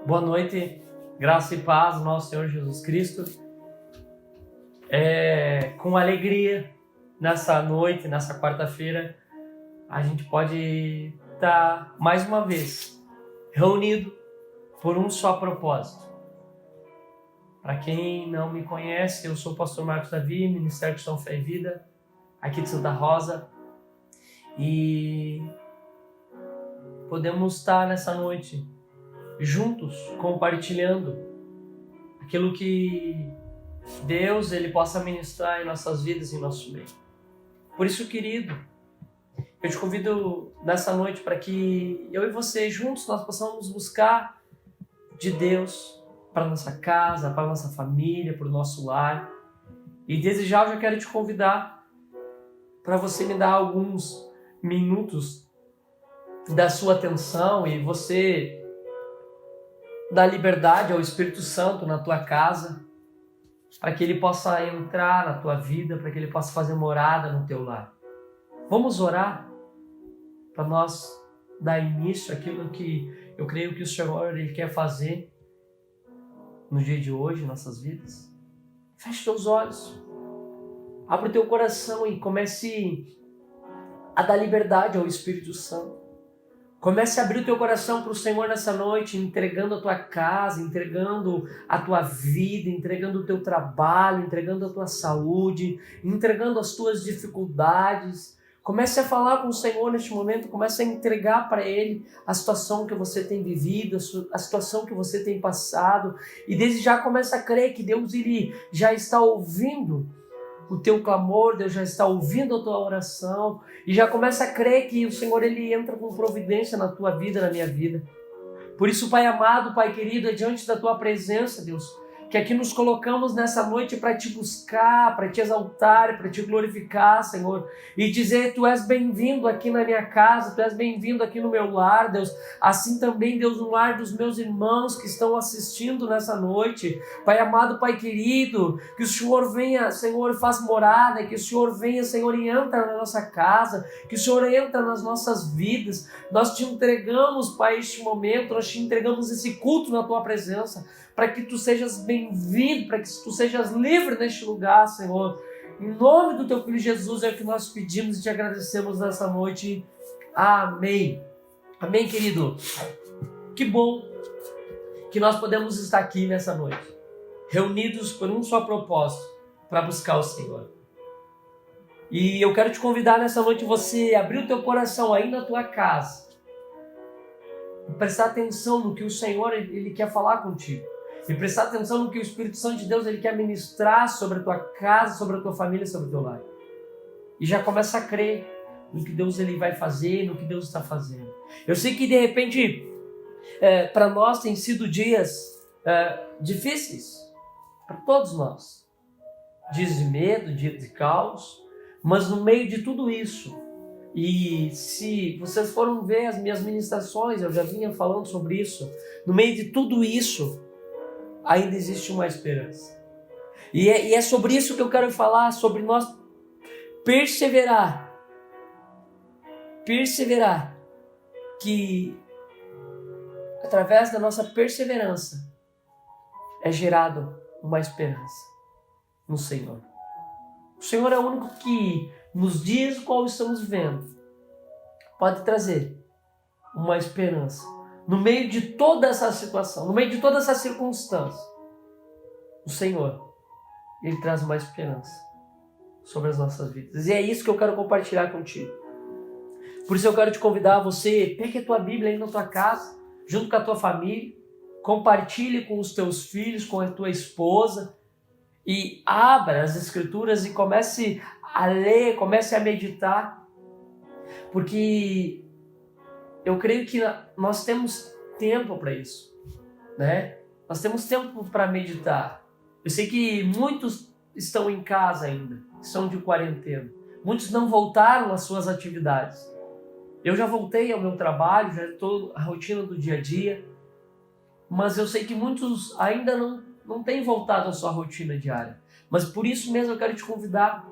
Boa noite, graça e paz do nosso Senhor Jesus Cristo. Com alegria, nessa noite, nessa quarta-feira, a gente pode estar mais uma vez reunido por um só propósito. Para quem não me conhece, eu sou o pastor Marcos Davi, Ministério Cristão Fé e Vida, aqui de Santa Rosa, e podemos estar nessa noite juntos, compartilhando aquilo que Deus ele possa ministrar em nossas vidas e em nosso meio. Por isso, querido, eu te convido nessa noite para que eu e você juntos nós possamos buscar de Deus para nossa casa, para nossa família, para o nosso lar. E desde já eu já quero te convidar para você me dar alguns minutos da sua atenção e você dar liberdade ao Espírito Santo na tua casa, para que ele possa entrar na tua vida, para que ele possa fazer morada no teu lar. Vamos orar para nós dar início àquilo que eu creio que o Senhor ele quer fazer no dia de hoje, em nossas vidas. Feche teus olhos, abre o teu coração e comece a dar liberdade ao Espírito Santo. Comece a abrir o teu coração para o Senhor nessa noite, entregando a tua casa, entregando a tua vida, entregando o teu trabalho, entregando a tua saúde, entregando as tuas dificuldades. Comece a falar com o Senhor neste momento, comece a entregar para Ele a situação que você tem vivido, a situação que você tem passado. E desde já comece a crer que Deus ele já está ouvindo o teu clamor, Deus já está ouvindo a tua oração e já começa a crer que o Senhor ele entra com providência na tua vida, na minha vida. Por isso, Pai amado, Pai querido, é diante da tua presença, Deus, que aqui nos colocamos nessa noite para te buscar, para te exaltar, para te glorificar, Senhor, e dizer, tu és bem-vindo aqui na minha casa, tu és bem-vindo aqui no meu lar, Deus, assim também, Deus, no lar dos meus irmãos que estão assistindo nessa noite. Pai amado, Pai querido, que o Senhor venha, Senhor, faz morada, que o Senhor venha, Senhor, e entra na nossa casa, que o Senhor entra nas nossas vidas. Nós te entregamos, Pai, este momento, nós te entregamos esse culto na tua presença, para que tu sejas bem-vindo, para que tu sejas livre neste lugar, Senhor. Em nome do teu Filho Jesus é o que nós pedimos e te agradecemos nessa noite. Amém. Amém, querido. Que bom que nós podemos estar aqui nessa noite, reunidos por um só propósito, para buscar o Senhor. E eu quero te convidar nessa noite você abrir o teu coração aí na tua casa, e prestar atenção no que o Senhor ele quer falar contigo. E prestar atenção no que o Espírito Santo de Deus ele quer ministrar sobre a tua casa, sobre a tua família, sobre o teu lar. E já começa a crer no que Deus ele vai fazer, no que Deus está fazendo. Eu sei que de repente, para nós tem sido dias difíceis, para todos nós. Dias de medo, dias de caos, mas no meio de tudo isso, e se vocês foram ver as minhas ministrações, eu já vinha falando sobre isso, no meio de tudo isso, ainda existe uma esperança. E é sobre isso que eu quero falar, sobre nós perseverar, que através da nossa perseverança é gerado uma esperança no Senhor. O Senhor é o único que nos dias qual estamos vivendo pode trazer uma esperança. No meio de toda essa situação, no meio de toda essa circunstância, o Senhor, Ele traz uma esperança sobre as nossas vidas. E é isso que eu quero compartilhar contigo. Por isso eu quero te convidar a você, pegue a tua Bíblia aí na tua casa, junto com a tua família, compartilhe com os teus filhos, com a tua esposa, e abra as Escrituras e comece a ler, comece a meditar, porque eu creio que nós temos tempo para isso, né? Nós temos tempo para meditar. Eu sei que muitos estão em casa ainda, estão de quarentena. Muitos não voltaram às suas atividades. Eu já voltei ao meu trabalho, já estou na rotina do dia a dia, mas eu sei que muitos ainda não têm voltado à sua rotina diária. Mas por isso mesmo eu quero te convidar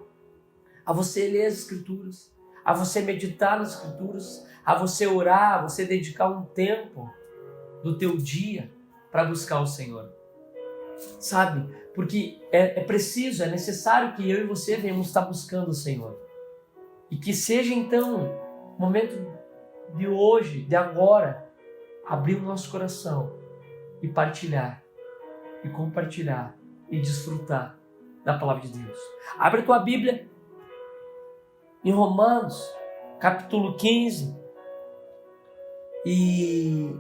a você ler as Escrituras, a você meditar nas Escrituras, a você orar, a você dedicar um tempo do teu dia para buscar o Senhor. Sabe? Porque é preciso, é necessário que eu e você venhamos estar buscando o Senhor. E que seja então o momento de hoje, de agora, abrir o nosso coração e partilhar, e compartilhar, e desfrutar da palavra de Deus. Abre a tua Bíblia em Romanos, capítulo 15, e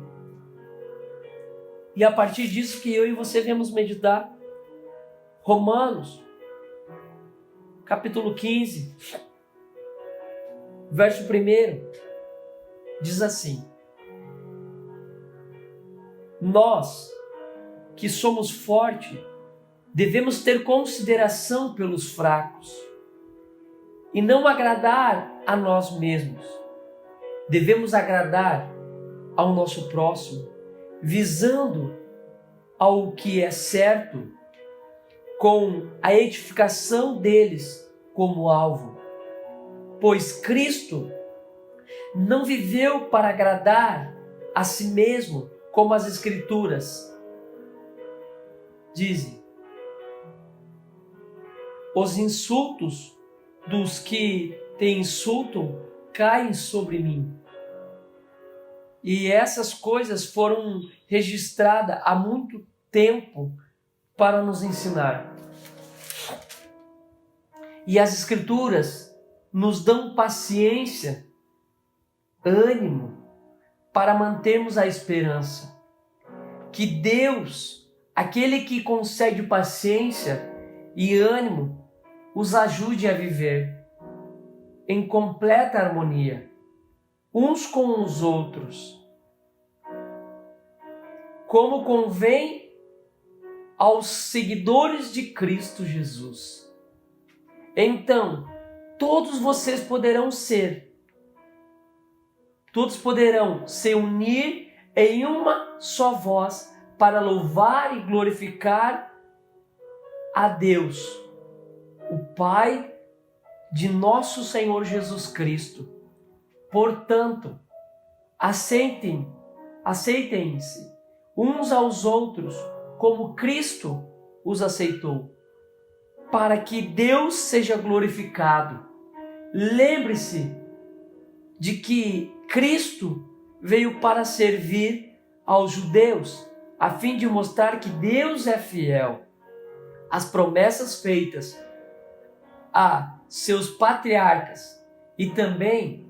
a partir disso que eu e você viemos meditar. Romanos, capítulo 15, verso 1, diz assim: nós, que somos fortes, devemos ter consideração pelos fracos e não agradar a nós mesmos. Devemos agradar ao nosso próximo, visando ao que é certo, com a edificação deles como alvo. Pois Cristo não viveu para agradar a si mesmo, como as Escrituras dizem: os insultos dos que te insultam caem sobre mim. E essas coisas foram registradas há muito tempo para nos ensinar. E as Escrituras nos dão paciência, ânimo, para mantermos a esperança. Que Deus, aquele que concede paciência e ânimo, os ajude a viver em completa harmonia, uns com os outros, como convém aos seguidores de Cristo Jesus. Então, todos poderão se unir em uma só voz para louvar e glorificar a Deus, o Pai de nosso Senhor Jesus Cristo. Portanto, aceitem-se uns aos outros como Cristo os aceitou, para que Deus seja glorificado. Lembre-se de que Cristo veio para servir aos judeus, a fim de mostrar que Deus é fiel. As promessas feitas a seus patriarcas e também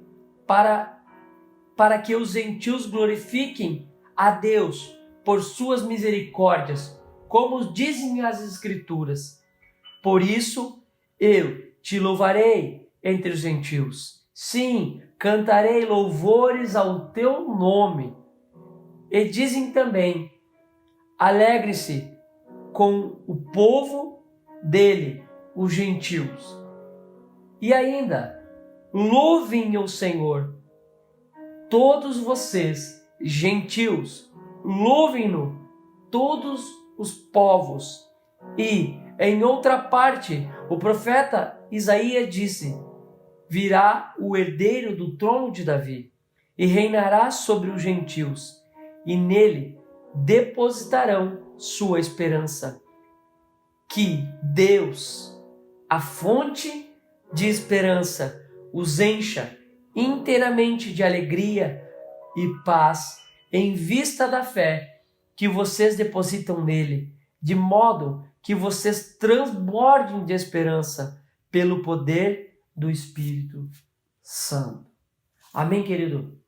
para que os gentios glorifiquem a Deus por suas misericórdias, como dizem as Escrituras. Por isso eu te louvarei entre os gentios. Sim, cantarei louvores ao teu nome. E dizem também: alegre-se com o povo dele, os gentios. E ainda, louvem o Senhor. Todos vocês, gentios, louvem-no, todos os povos. E, em outra parte, o profeta Isaías disse: virá o herdeiro do trono de Davi e reinará sobre os gentios, e nele depositarão sua esperança. Que Deus, a fonte de esperança, os encha inteiramente de alegria e paz em vista da fé que vocês depositam nele, de modo que vocês transbordem de esperança pelo poder do Espírito Santo. Amém, querido?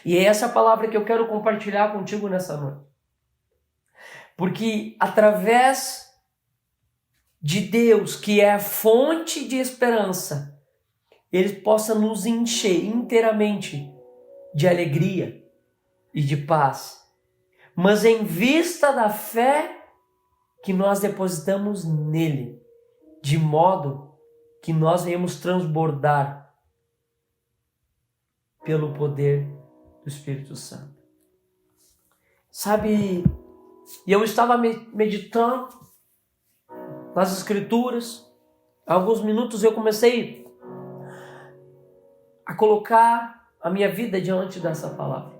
E é essa palavra que eu quero compartilhar contigo nessa noite. Porque através de Deus, que é a fonte de esperança, Ele possa nos encher inteiramente de alegria e de paz. Mas em vista da fé que nós depositamos nele, de modo que nós venhamos transbordar pelo poder do Espírito Santo. Sabe, e eu estava meditando nas Escrituras. Há alguns minutos eu comecei a colocar a minha vida diante dessa palavra.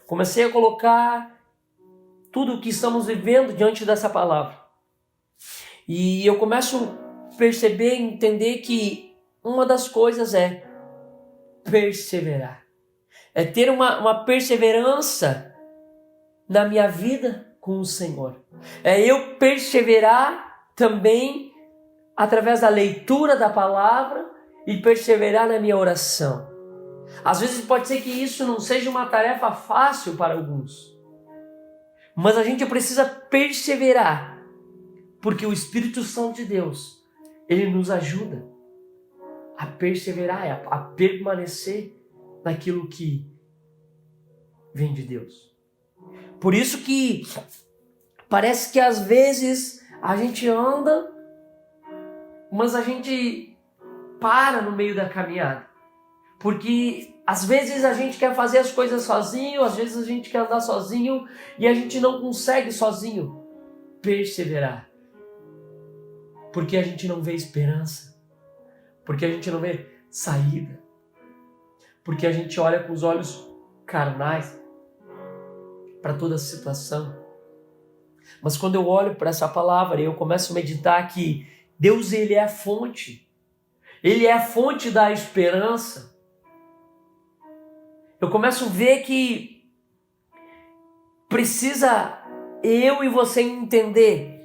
Comecei a colocar tudo o que estamos vivendo diante dessa palavra. E eu começo a perceber e entender que uma das coisas é perseverar. É ter uma perseverança na minha vida com o Senhor. É eu perseverar também através da leitura da palavra e perseverar na minha oração. Às vezes pode ser que isso não seja uma tarefa fácil para alguns, mas a gente precisa perseverar, porque o Espírito Santo de Deus, ele nos ajuda a perseverar, a permanecer naquilo que vem de Deus. Por isso que parece que às vezes a gente anda, mas a gente para no meio da caminhada. Porque às vezes a gente quer fazer as coisas sozinho, às vezes a gente quer andar sozinho e a gente não consegue sozinho perseverar. Porque a gente não vê esperança, porque a gente não vê saída, porque a gente olha com os olhos carnais para toda a situação. Mas quando eu olho para essa palavra e eu começo a meditar que Deus, ele é a fonte, ele é a fonte da esperança, eu começo a ver que precisa eu e você entender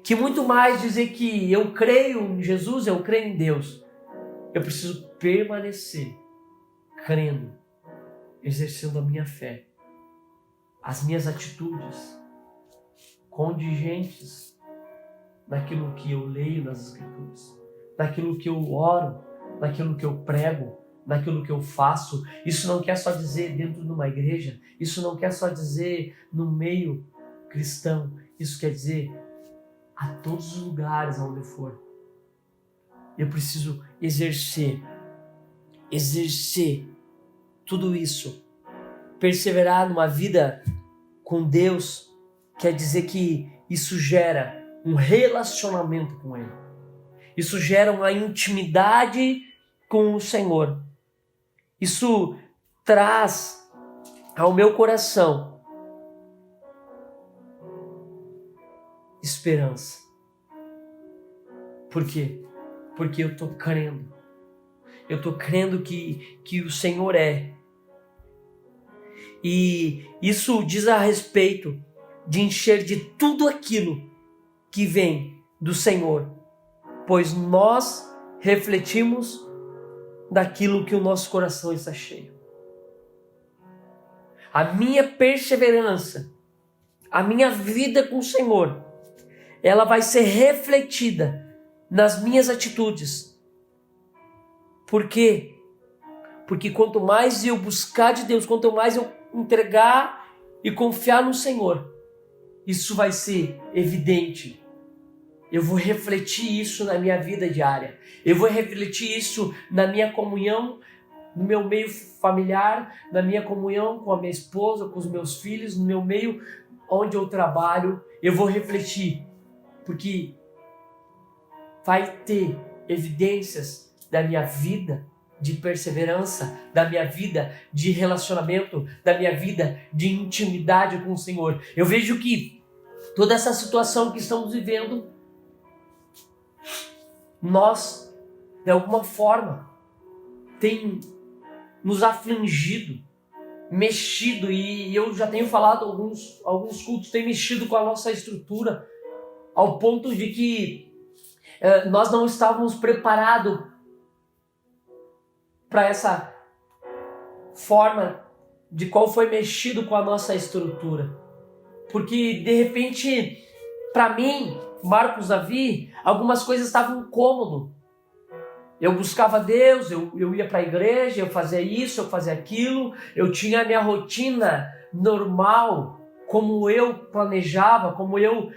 que muito mais dizer que eu creio em Jesus, eu creio em Deus, eu preciso permanecer crendo, exercendo a minha fé, as minhas atitudes contingentes naquilo que eu leio nas Escrituras, naquilo que eu oro, naquilo que eu prego, naquilo que eu faço. Isso não quer só dizer dentro de uma igreja, isso não quer só dizer no meio cristão, isso quer dizer a todos os lugares onde eu for. Eu preciso exercer tudo isso. Perseverar numa vida com Deus quer dizer que isso gera um relacionamento com Ele. Isso gera uma intimidade com o Senhor. Isso traz ao meu coração esperança. Por quê? Porque eu estou crendo. Eu estou crendo que o Senhor é. E isso diz a respeito de encher de tudo aquilo que vem do Senhor, pois nós refletimos daquilo que o nosso coração está cheio. A minha perseverança, a minha vida com o Senhor, ela vai ser refletida nas minhas atitudes. Por quê? Porque quanto mais eu buscar de Deus, quanto mais eu entregar e confiar no Senhor, isso vai ser evidente. Eu vou refletir isso na minha vida diária. Eu vou refletir isso na minha comunhão, no meu meio familiar, na minha comunhão com a minha esposa, com os meus filhos, no meu meio onde eu trabalho. Eu vou refletir, porque vai ter evidências da minha vida de perseverança, da minha vida de relacionamento, da minha vida de intimidade com o Senhor. Eu vejo que toda essa situação que estamos vivendo, nós, de alguma forma, tem nos afligido, mexido, e eu já tenho falado, alguns cultos têm mexido com a nossa estrutura, ao ponto de que nós não estávamos preparados para essa forma de qual foi mexido com a nossa estrutura. Porque, de repente, para mim, Marcos, Davi, algumas coisas estavam incômodas. Eu buscava Deus, eu ia para a igreja, eu fazia isso, eu fazia aquilo, eu tinha a minha rotina normal, como eu planejava, como eu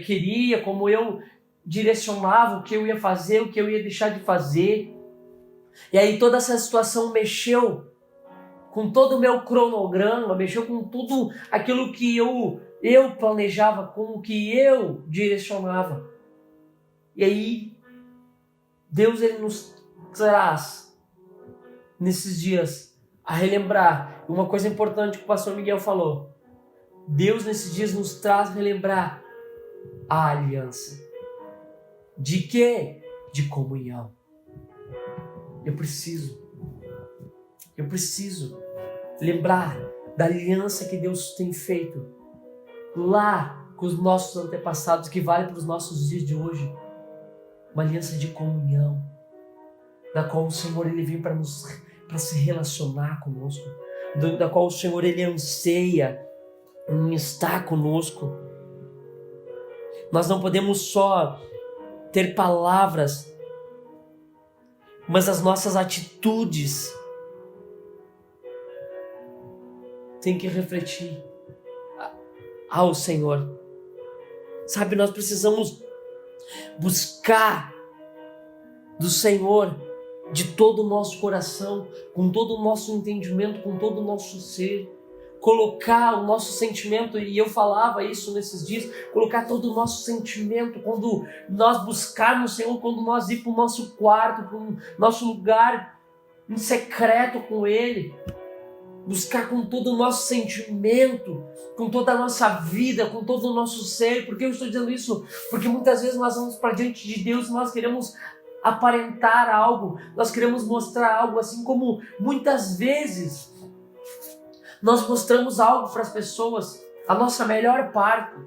queria, como eu direcionava o que eu ia fazer, o que eu ia deixar de fazer. E aí toda essa situação mexeu com todo o meu cronograma, mexeu com tudo aquilo que eu planejava, com o que eu direcionava. E aí Deus, ele nos traz nesses dias a relembrar uma coisa importante que o pastor Miguel falou. Deus nesses dias nos traz relembrar a aliança. De quê? De comunhão. Eu preciso lembrar da aliança que Deus tem feito lá com os nossos antepassados, que vale para os nossos dias de hoje. Uma aliança de comunhão, da qual o Senhor ele vem para se relacionar conosco, da qual o Senhor ele anseia em estar conosco. Nós não podemos só ter palavras, mas as nossas atitudes têm que refletir ao Senhor. Sabe, nós precisamos buscar do Senhor de todo o nosso coração, com todo o nosso entendimento, com todo o nosso ser, colocar o nosso sentimento, e eu falava isso nesses dias, colocar todo o nosso sentimento, quando nós buscarmos o Senhor, quando nós ir para o nosso quarto, para o nosso lugar em secreto com Ele, buscar com todo o nosso sentimento, com toda a nossa vida, com todo o nosso ser. Por que eu estou dizendo isso? Porque muitas vezes nós vamos para diante de Deus e nós queremos aparentar algo, nós queremos mostrar algo, assim como muitas vezes nós mostramos algo para as pessoas, a nossa melhor parte.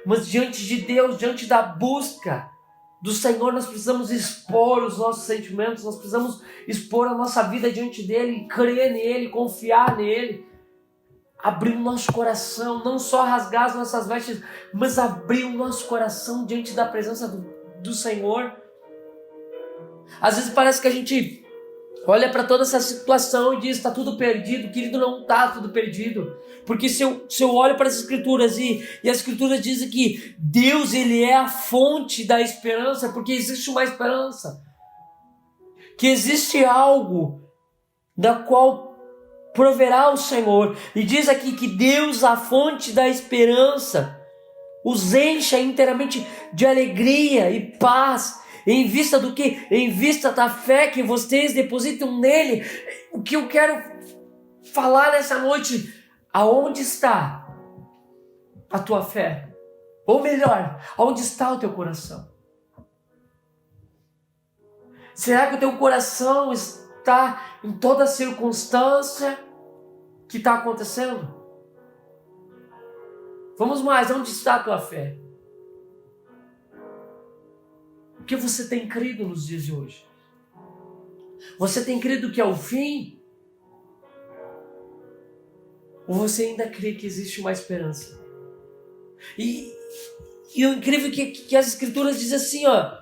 Mas diante de Deus, diante da busca do Senhor, nós precisamos expor os nossos sentimentos, nós precisamos expor a nossa vida diante dEle, crer nele, confiar nele, abrir o nosso coração, não só rasgar as nossas vestes, mas abrir o nosso coração diante da presença do Senhor. Às vezes parece que a gente olha para toda essa situação e diz, está tudo perdido. Querido, não está tudo perdido. Porque se eu olho para as Escrituras e as Escrituras dizem que Deus ele é a fonte da esperança, porque existe uma esperança. Que existe algo da qual proverá o Senhor. E diz aqui que Deus, a fonte da esperança, os encha inteiramente de alegria e paz. Em vista do que? Em vista da fé que vocês depositam nele. O que eu quero falar nessa noite, aonde está a tua fé? Ou melhor, aonde está o teu coração? Será que o teu coração está em toda circunstância que está acontecendo? Vamos mais, onde está a tua fé? O que você tem crido nos dias de hoje? Você tem crido que é o fim? Ou você ainda crê que existe uma esperança? E o incrível é que as Escrituras dizem assim, ó,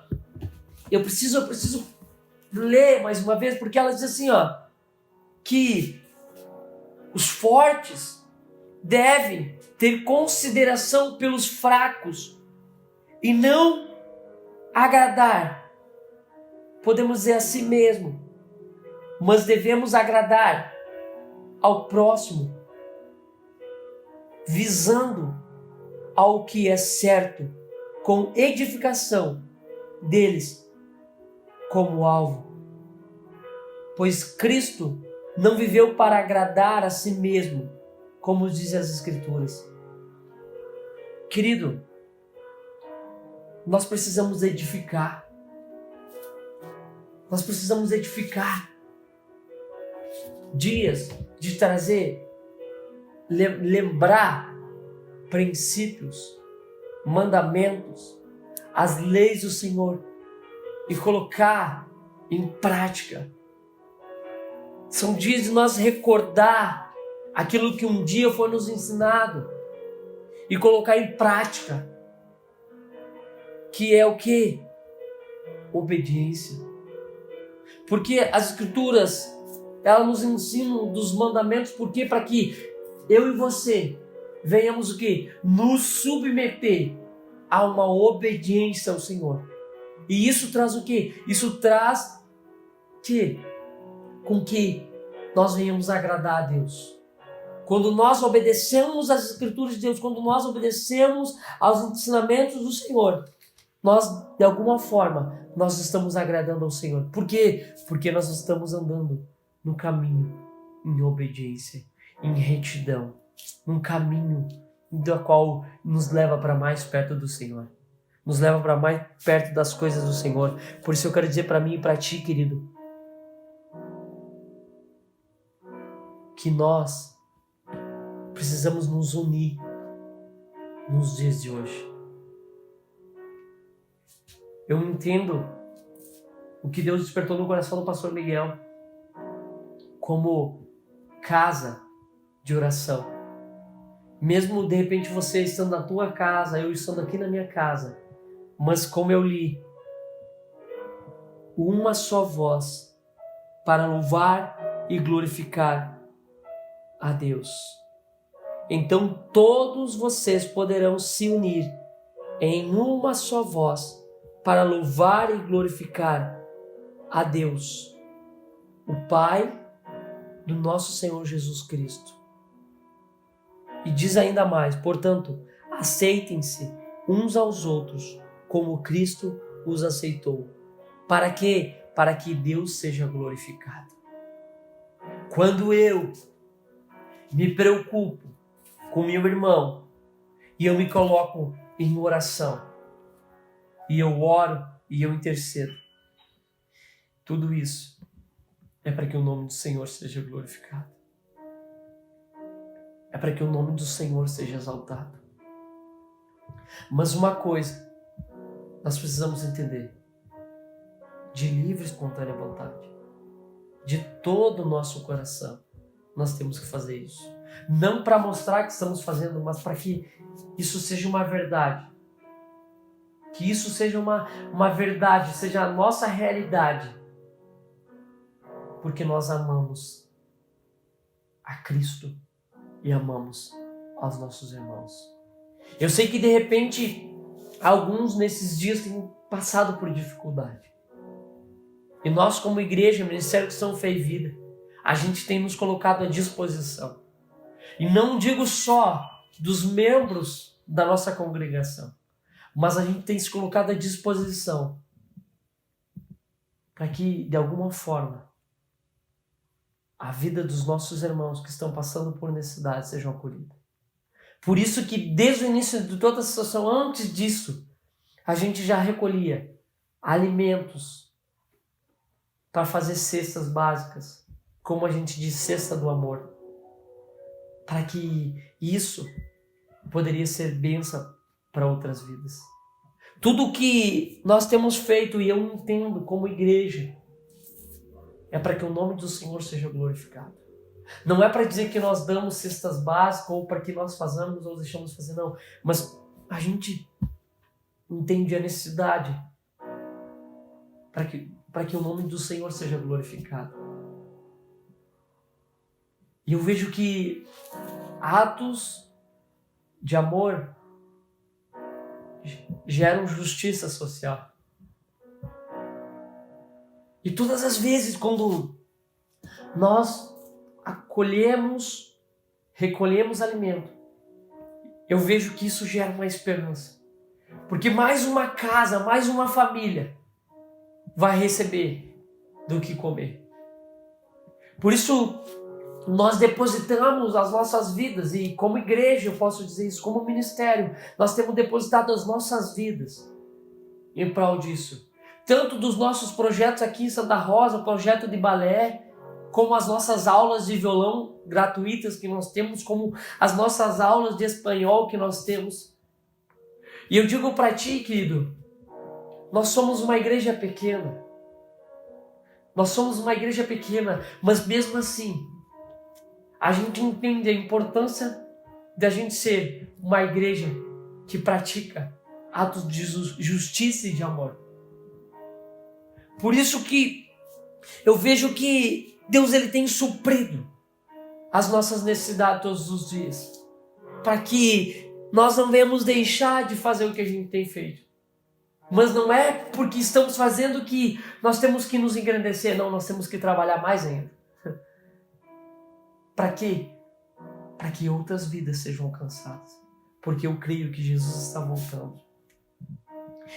eu preciso ler mais uma vez, porque ela diz assim, ó, que os fortes devem ter consideração pelos fracos e não agradar, podemos dizer a si mesmo, mas devemos agradar ao próximo, visando ao que é certo, com edificação deles como alvo. Pois Cristo não viveu para agradar a si mesmo, como dizem as Escrituras. Querido, nós precisamos edificar. Nós precisamos edificar. Dias de trazer, lembrar princípios, mandamentos, as leis do Senhor e colocar em prática. São dias de nós recordar aquilo que um dia foi nos ensinado e colocar em prática. Que é o que? Obediência. Porque as Escrituras, elas nos ensinam dos mandamentos, porque para que eu e você venhamos o que? Nos submeter a uma obediência ao Senhor. E isso traz o que? Isso traz com que nós venhamos agradar a Deus. Quando nós obedecemos às Escrituras de Deus, quando nós obedecemos aos ensinamentos do Senhor, nós, de alguma forma, nós estamos agradando ao Senhor. Por quê? Porque nós estamos andando no caminho, em obediência, em retidão. num caminho do qual nos leva para mais perto do Senhor. Nos leva para mais perto das coisas do Senhor. Por isso eu quero dizer para mim e para ti, querido, que nós precisamos nos unir nos dias de hoje. Eu entendo o que Deus despertou no coração do pastor Miguel como casa de oração. Mesmo de repente você estando na tua casa, eu estando aqui na minha casa, mas como eu li, uma só voz para louvar e glorificar a Deus. Então todos vocês poderão se unir em uma só voz para louvar e glorificar a Deus, o Pai do nosso Senhor Jesus Cristo. E diz ainda mais, portanto, aceitem-se uns aos outros como Cristo os aceitou. Para quê? Para que Deus seja glorificado. Quando eu me preocupo com meu irmão e eu me coloco em oração e eu oro e eu intercedo, tudo isso é para que o nome do Senhor seja glorificado. É para que o nome do Senhor seja exaltado. Mas uma coisa nós precisamos entender: de livre e espontânea vontade, de todo o nosso coração, nós temos que fazer isso. Não para mostrar que estamos fazendo, mas para que isso seja uma verdade. Que isso seja uma verdade, seja a nossa realidade. Porque nós amamos a Cristo e amamos aos nossos irmãos. Eu sei que de repente alguns nesses dias têm passado por dificuldade. E nós, como igreja, Ministério Cristão Fé e Vida, a gente tem nos colocado à disposição. E não digo só dos membros da nossa congregação, mas a gente tem se colocado à disposição para que, de alguma forma, a vida dos nossos irmãos que estão passando por necessidade seja acolhida. Por isso que desde o início de toda a situação, antes disso, a gente já recolhia alimentos para fazer cestas básicas, como a gente diz, cesta do amor, para que isso poderia ser bênção para outras vidas. Tudo o que nós temos feito, e eu entendo como igreja, é para que o nome do Senhor seja glorificado. Não é para dizer que nós damos cestas básicas ou para que nós façamos ou deixamos de fazer, não. Mas a gente entende a necessidade para que o nome do Senhor seja glorificado. E eu vejo que atos de amor geram justiça social. E todas as vezes quando nós recolhemos alimento, eu vejo que isso gera uma esperança. Porque mais uma casa, mais uma família vai receber do que comer. Por isso, nós depositamos as nossas vidas, e como igreja eu posso dizer isso, como ministério, nós temos depositado as nossas vidas em prol disso. Tanto dos nossos projetos aqui em Santa Rosa, o projeto de balé, como as nossas aulas de violão gratuitas que nós temos, como as nossas aulas de espanhol que nós temos. E eu digo para ti, querido, nós somos uma igreja pequena. Nós somos uma igreja pequena, mas mesmo assim, a gente entende a importância de a gente ser uma igreja que pratica atos de justiça e de amor. Por isso que eu vejo que Deus ele tem suprido as nossas necessidades todos os dias, para que nós não venhamos deixar de fazer o que a gente tem feito. Mas não é porque estamos fazendo que nós temos que nos engrandecer, não, nós temos que trabalhar mais ainda. Para quê? Para que outras vidas sejam alcançadas. Porque eu creio que Jesus está voltando.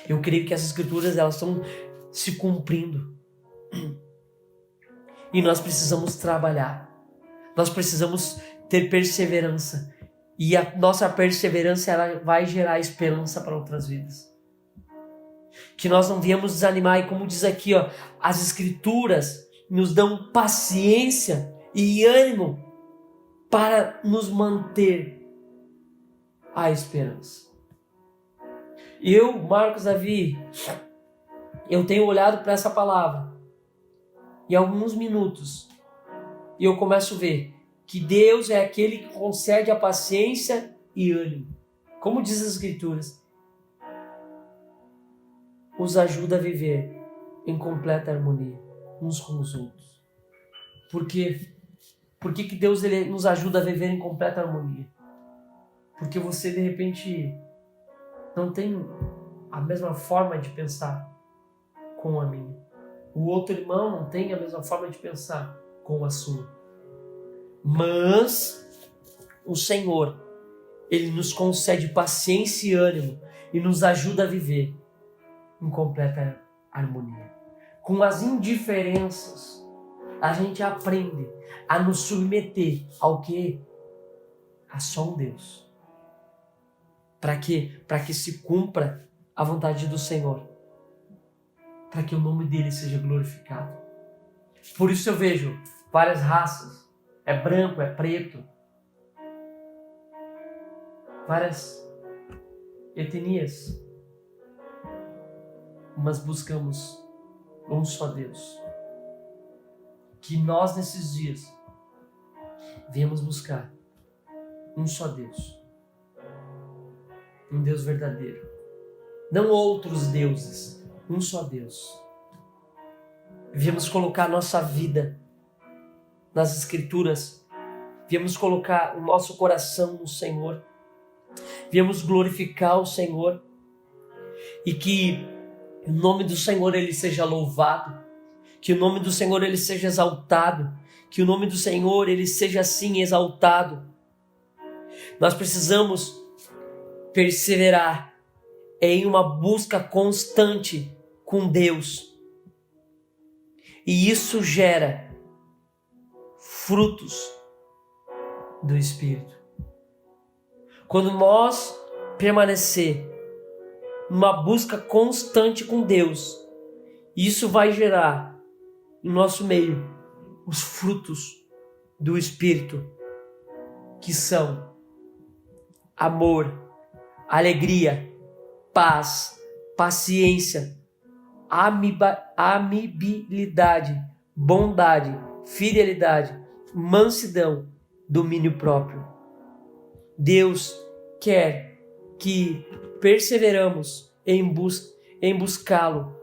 Eu creio que as escrituras elas estão se cumprindo. E nós precisamos trabalhar. Nós precisamos ter perseverança E a nossa perseverança, ela vai gerar esperança para outras vidas. Que nós não viemos desanimar. E como diz aqui, ó, as Escrituras nos dão paciência e ânimo para nos manter a esperança. Eu, Marcos Davi, eu tenho olhado para essa palavra e alguns minutos e eu começo a ver que Deus é aquele que concede a paciência e ânimo. Como diz as Escrituras, os ajuda a viver em completa harmonia uns com os outros. Por quê? Por que Deus ele nos ajuda a viver em completa harmonia? Porque você, de repente, não tem a mesma forma de pensar com a minha. O outro irmão não tem a mesma forma de pensar com a sua. Mas o Senhor, Ele nos concede paciência e ânimo e nos ajuda a viver em completa harmonia. Com as indiferenças, a gente aprende a nos submeter ao quê? A só um Deus. Para quê? Para que se cumpra a vontade do Senhor. Para que o nome dele seja glorificado. Por isso eu vejo várias raças. É branco, é preto. Várias etnias. Mas buscamos um só Deus. Que nós nesses dias viemos buscar um só Deus. Um Deus verdadeiro. Não outros deuses. Um só Deus. Viemos colocar nossa vida nas Escrituras. Viemos colocar o nosso coração no Senhor. Viemos glorificar o Senhor. E que o nome do Senhor ele seja louvado. Que o nome do Senhor ele seja exaltado. Que o nome do Senhor ele seja assim exaltado. Nós precisamos perseverar em uma busca constante com Deus. E isso gera frutos do Espírito. Quando nós permanecer numa busca constante com Deus, isso vai gerar em nosso meio os frutos do Espírito, que são amor, alegria, paz, paciência, amabilidade, bondade, fidelidade, mansidão, domínio próprio. Deus quer que perseveramos em buscá-lo,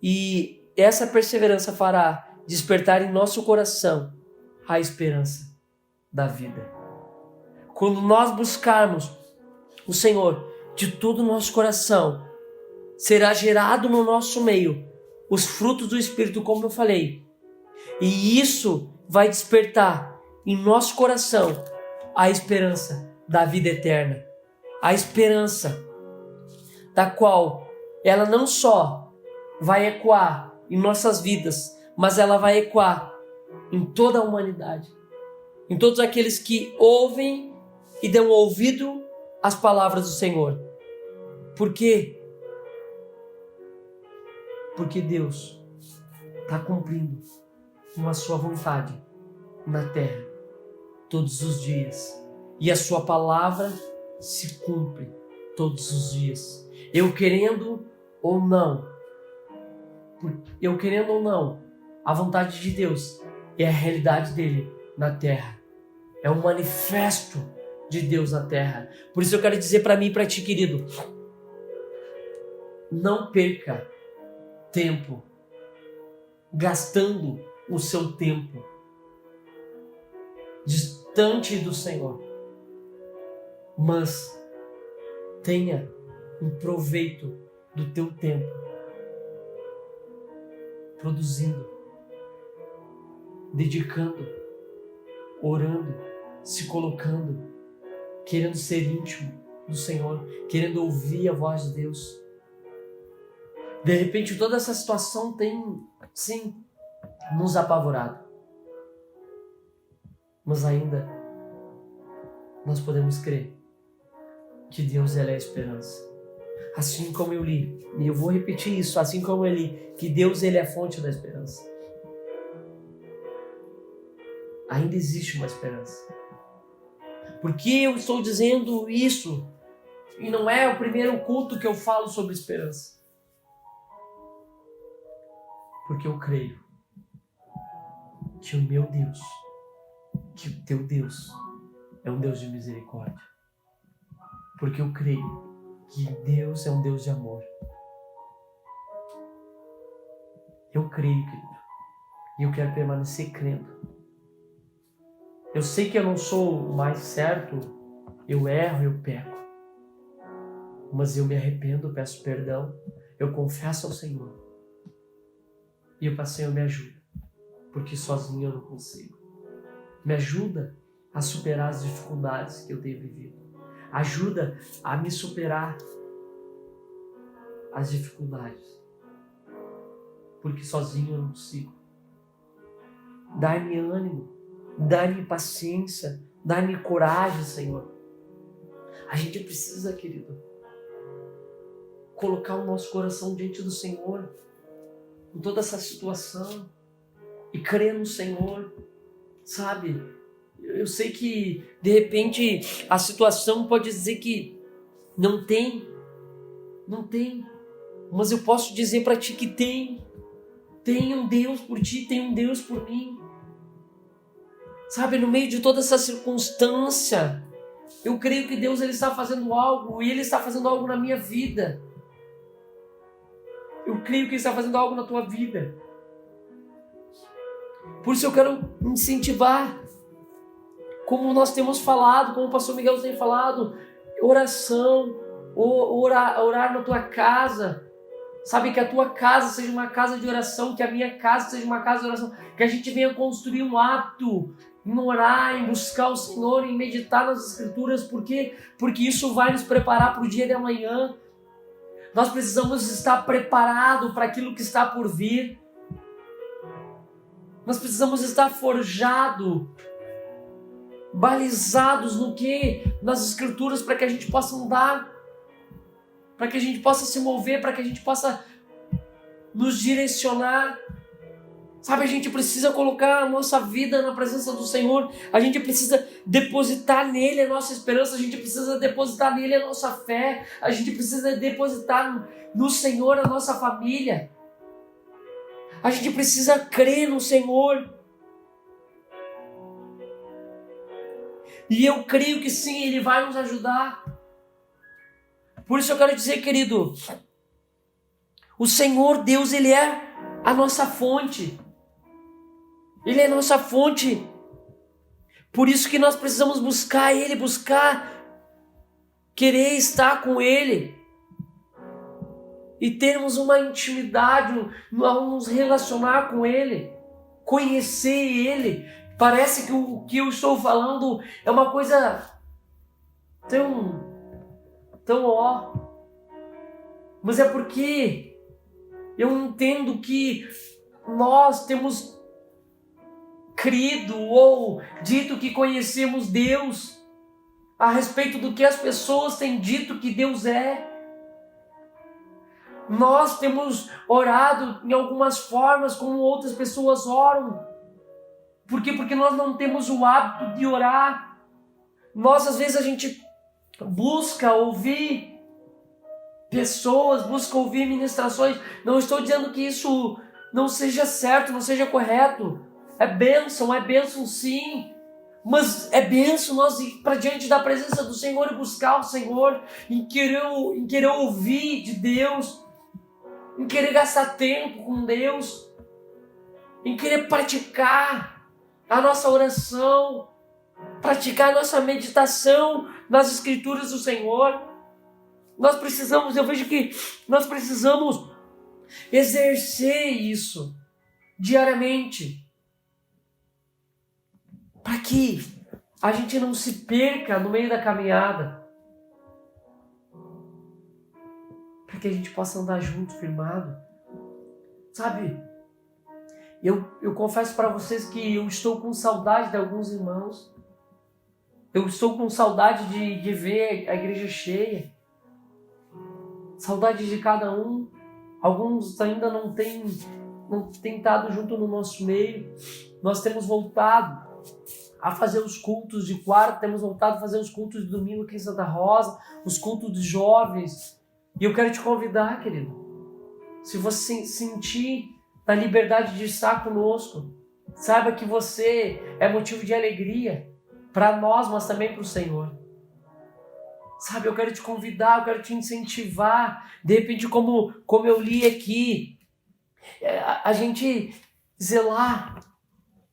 e essa perseverança fará despertar em nosso coração a esperança da vida. Quando nós buscarmos o Senhor de todo o nosso coração, será gerado no nosso meio os frutos do Espírito, como eu falei. E isso vai despertar em nosso coração a esperança da vida eterna. A esperança da qual ela não só vai ecoar em nossas vidas, mas ela vai ecoar em toda a humanidade. Em todos aqueles que ouvem e dão ouvido às palavras do Senhor. Por quê? Porque Deus está cumprindo uma sua vontade na terra todos os dias. E a sua palavra se cumpre todos os dias. Eu querendo ou não, a vontade de Deus é a realidade dele na terra. É um manifesto de Deus na terra. Por isso eu quero dizer para mim e para ti, querido, não perca tempo gastando o seu tempo distante do Senhor, mas tenha um proveito do teu tempo produzindo, dedicando, orando, se colocando, querendo ser íntimo do Senhor, querendo ouvir a voz de Deus. De repente toda essa situação tem, sim, nos apavorado. Mas ainda nós podemos crer que Deus ele é a esperança. Assim como eu li, e eu vou repetir isso, assim como eu li, que Deus ele é a fonte da esperança. Ainda existe uma esperança. Por que eu estou dizendo isso? E não é o primeiro culto que eu falo sobre esperança. Porque eu creio que o meu Deus, que o teu Deus é um Deus de misericórdia. Porque eu creio que Deus é um Deus de amor. Eu creio, querido. E eu quero permanecer crendo. Eu sei que eu não sou o mais certo. Eu erro, eu peco. Mas eu me arrependo, peço perdão. Eu confesso ao Senhor. E eu Senhor, me ajuda. Porque sozinho eu não consigo. Me ajuda a superar as dificuldades que eu tenho vivido. Ajuda a me superar as dificuldades. Porque sozinho eu não consigo. Dá-me ânimo, dá-me paciência, dá-me coragem, Senhor. A gente precisa, querido, colocar o nosso coração diante do Senhor em toda essa situação e crer no Senhor, sabe? Eu sei que, de repente, a situação pode dizer que não tem, mas eu posso dizer para ti que tem um Deus por ti, tem um Deus por mim, sabe? No meio de toda essa circunstância, eu creio que Deus ele está fazendo algo, e Ele está fazendo algo na minha vida. Eu creio que Ele está fazendo algo na tua vida. Por isso eu quero incentivar, como nós temos falado, como o pastor Miguel tem falado, oração, orar na tua casa. Sabe, que a tua casa seja uma casa de oração, que a minha casa seja uma casa de oração, que a gente venha construir um hábito em orar, em buscar o Senhor, em meditar nas Escrituras. Por quê? Porque isso vai nos preparar para o dia de amanhã. Nós precisamos estar preparados para aquilo que está por vir. Nós precisamos estar forjados, balizados no que? Nas Escrituras, para que a gente possa andar, para que a gente possa se mover, para que a gente possa nos direcionar. Sabe, a gente precisa colocar a nossa vida na presença do Senhor, a gente precisa depositar nele a nossa esperança, a gente precisa depositar nele a nossa fé, a gente precisa depositar no Senhor a nossa família, a gente precisa crer no Senhor. E eu creio que sim, Ele vai nos ajudar. Por isso eu quero dizer, querido, o Senhor Deus, Ele é a nossa fonte. Ele é a nossa fonte. Por isso que nós precisamos buscar Ele, querer estar com Ele. E termos uma intimidade, nos relacionar com Ele, conhecer Ele. Parece que o que eu estou falando é uma coisa tão mas é porque eu entendo que nós temos crido ou dito que conhecemos Deus a respeito do que as pessoas têm dito que Deus é. Nós temos orado em algumas formas como outras pessoas oram. Por quê? Porque nós não temos o hábito de orar. Nós, às vezes, a gente busca ouvir pessoas, busca ouvir ministrações. Não estou dizendo que isso não seja certo, não seja correto. É bênção sim. Mas é bênção nós ir para diante da presença do Senhor e buscar o Senhor, em querer ouvir de Deus, em querer gastar tempo com Deus, em querer praticar a nossa oração, praticar a nossa meditação nas Escrituras do Senhor. Eu vejo que nós precisamos exercer isso diariamente, para que a gente não se perca no meio da caminhada, para que a gente possa andar junto, firmado. Sabe, eu confesso para vocês que eu estou com saudade de alguns irmãos. Eu estou com saudade de ver a igreja cheia. Saudade de cada um. Alguns ainda não têm estado junto no nosso meio. Nós temos voltado a fazer os cultos de quarta, temos voltado a fazer os cultos de domingo aqui em Santa Rosa, os cultos de jovens. E eu quero te convidar, querido, se você sentir a liberdade de estar conosco, saiba que você é motivo de alegria para nós, mas também para o Senhor. Sabe, eu quero te convidar, eu quero te incentivar. De repente, como eu li aqui, a gente zelar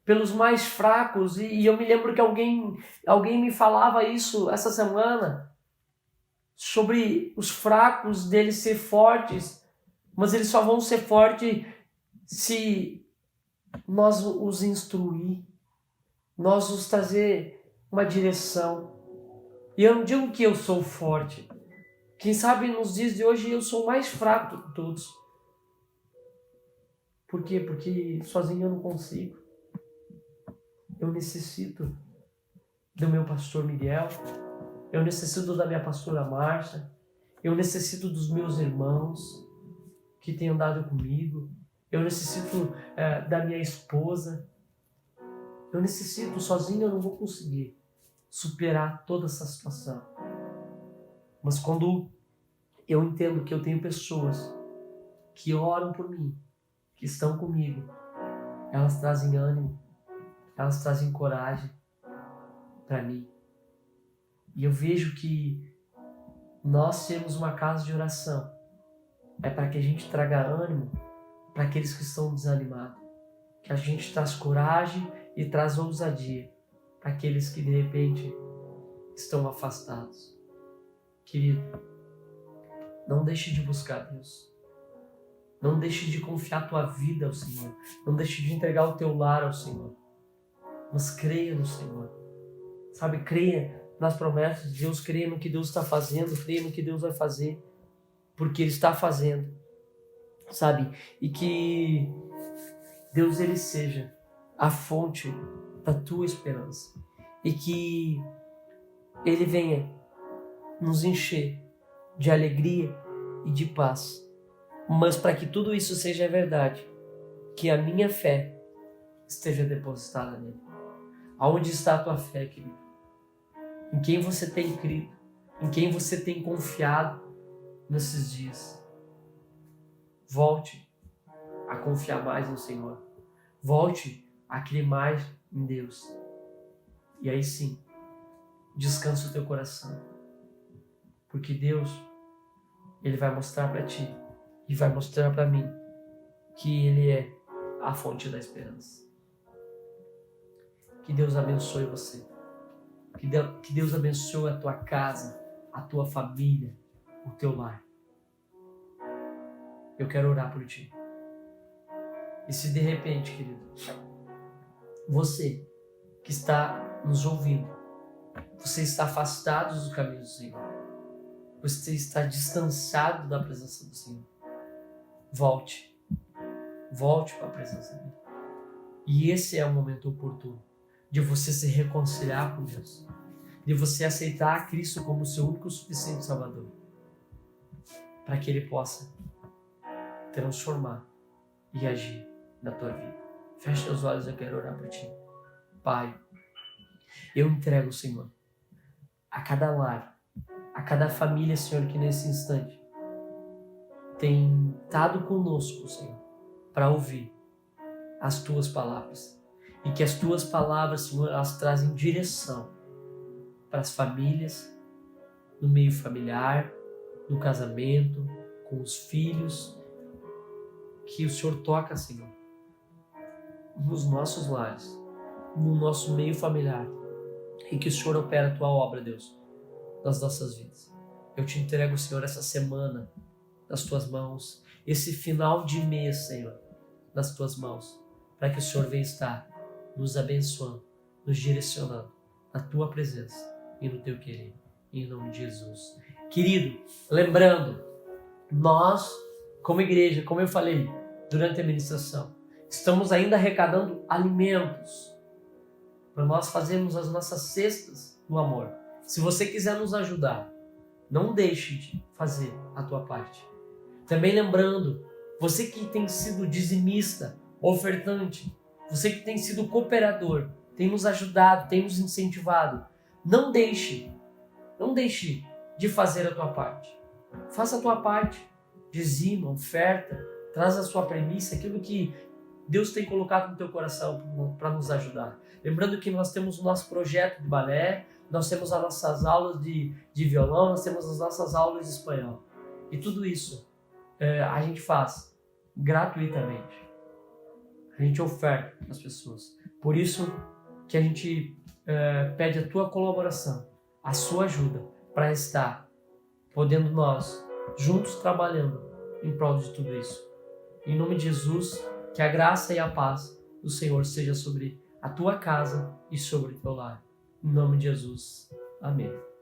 pelos mais fracos. E eu me lembro que alguém me falava isso essa semana, sobre os fracos deles ser fortes, mas eles só vão ser fortes se nós os instruir, nós os trazer uma direção. E eu não digo que eu sou forte. Quem sabe nos dias de hoje eu sou o mais fraco de todos. Por quê? Porque sozinho eu não consigo. Eu necessito do meu pastor Miguel. Eu necessito da minha pastora Márcia. Eu necessito dos meus irmãos que têm andado comigo. Eu necessito da minha esposa. Eu necessito, sozinho eu não vou conseguir superar toda essa situação. Mas quando eu entendo que eu tenho pessoas que oram por mim, que estão comigo, elas trazem ânimo, elas trazem coragem para mim. E eu vejo que nós temos uma casa de oração é para que a gente traga ânimo para aqueles que estão desanimados, que a gente traz coragem e traz ousadia para aqueles que de repente estão afastados. Querido, não deixe de buscar Deus. Não deixe de confiar a tua vida ao Senhor. Não deixe de entregar o teu lar ao Senhor. Mas creia no Senhor. Sabe, creia nas promessas de Deus, creia no que Deus está fazendo, creia no que Deus vai fazer, porque Ele está fazendo. Sabe, e que Deus Ele seja a fonte da tua esperança. E que Ele venha nos encher de alegria e de paz. Mas para que tudo isso seja verdade, que a minha fé esteja depositada nele. Aonde está a tua fé, querido? Em quem você tem crido? Em quem você tem confiado nesses dias? Volte a confiar mais no Senhor. Volte a crer mais em Deus. E aí sim, descansa o teu coração. Porque Deus, Ele vai mostrar para ti e vai mostrar para mim que Ele é a fonte da esperança. Que Deus abençoe você. Que Deus abençoe a tua casa, a tua família, o teu lar. Eu quero orar por ti. E se de repente, querido, você que está nos ouvindo, você está afastado do caminho do Senhor, você está distanciado da presença do Senhor, volte para a presença dele. E esse é o momento oportuno de você se reconciliar com Deus, de você aceitar Cristo como seu único e suficiente Salvador, para que Ele possa transformar e agir na tua vida. Feche os olhos, eu quero orar por ti. Pai, eu entrego, Senhor, a cada lar, a cada família, Senhor, que nesse instante tem estado conosco, Senhor, para ouvir as tuas palavras. E que as tuas palavras, Senhor, elas trazem direção para as famílias, no meio familiar, no casamento, com os filhos. Que o Senhor toca, Senhor, nos nossos lares, no nosso meio familiar. E que o Senhor opera a tua obra, Deus, nas nossas vidas. Eu te entrego, Senhor, essa semana nas tuas mãos, esse final de mês, Senhor, nas tuas mãos, para que o Senhor venha estar nos abençoando, nos direcionando na tua presença e no teu querer, em nome de Jesus. Querido, lembrando, nós, como igreja, como eu falei durante a ministração, estamos ainda arrecadando alimentos para nós fazermos as nossas cestas no amor. Se você quiser nos ajudar, não deixe de fazer a tua parte. Também lembrando, você que tem sido dizimista, ofertante, você que tem sido cooperador, tem nos ajudado, tem nos incentivado, não deixe de fazer a tua parte. Faça a tua parte, dizima, oferta, traz a sua premissa, aquilo que Deus tem colocado no teu coração para nos ajudar. Lembrando que nós temos o nosso projeto de balé, nós temos as nossas aulas de violão, nós temos as nossas aulas de espanhol. E tudo isso a gente faz gratuitamente. A gente oferta para as pessoas. Por isso que a gente pede a tua colaboração, a sua ajuda, para estar podendo nós, juntos trabalhando em prol de tudo isso. Em nome de Jesus, que a graça e a paz do Senhor seja sobre a tua casa e sobre o teu lar. Em nome de Jesus. Amém.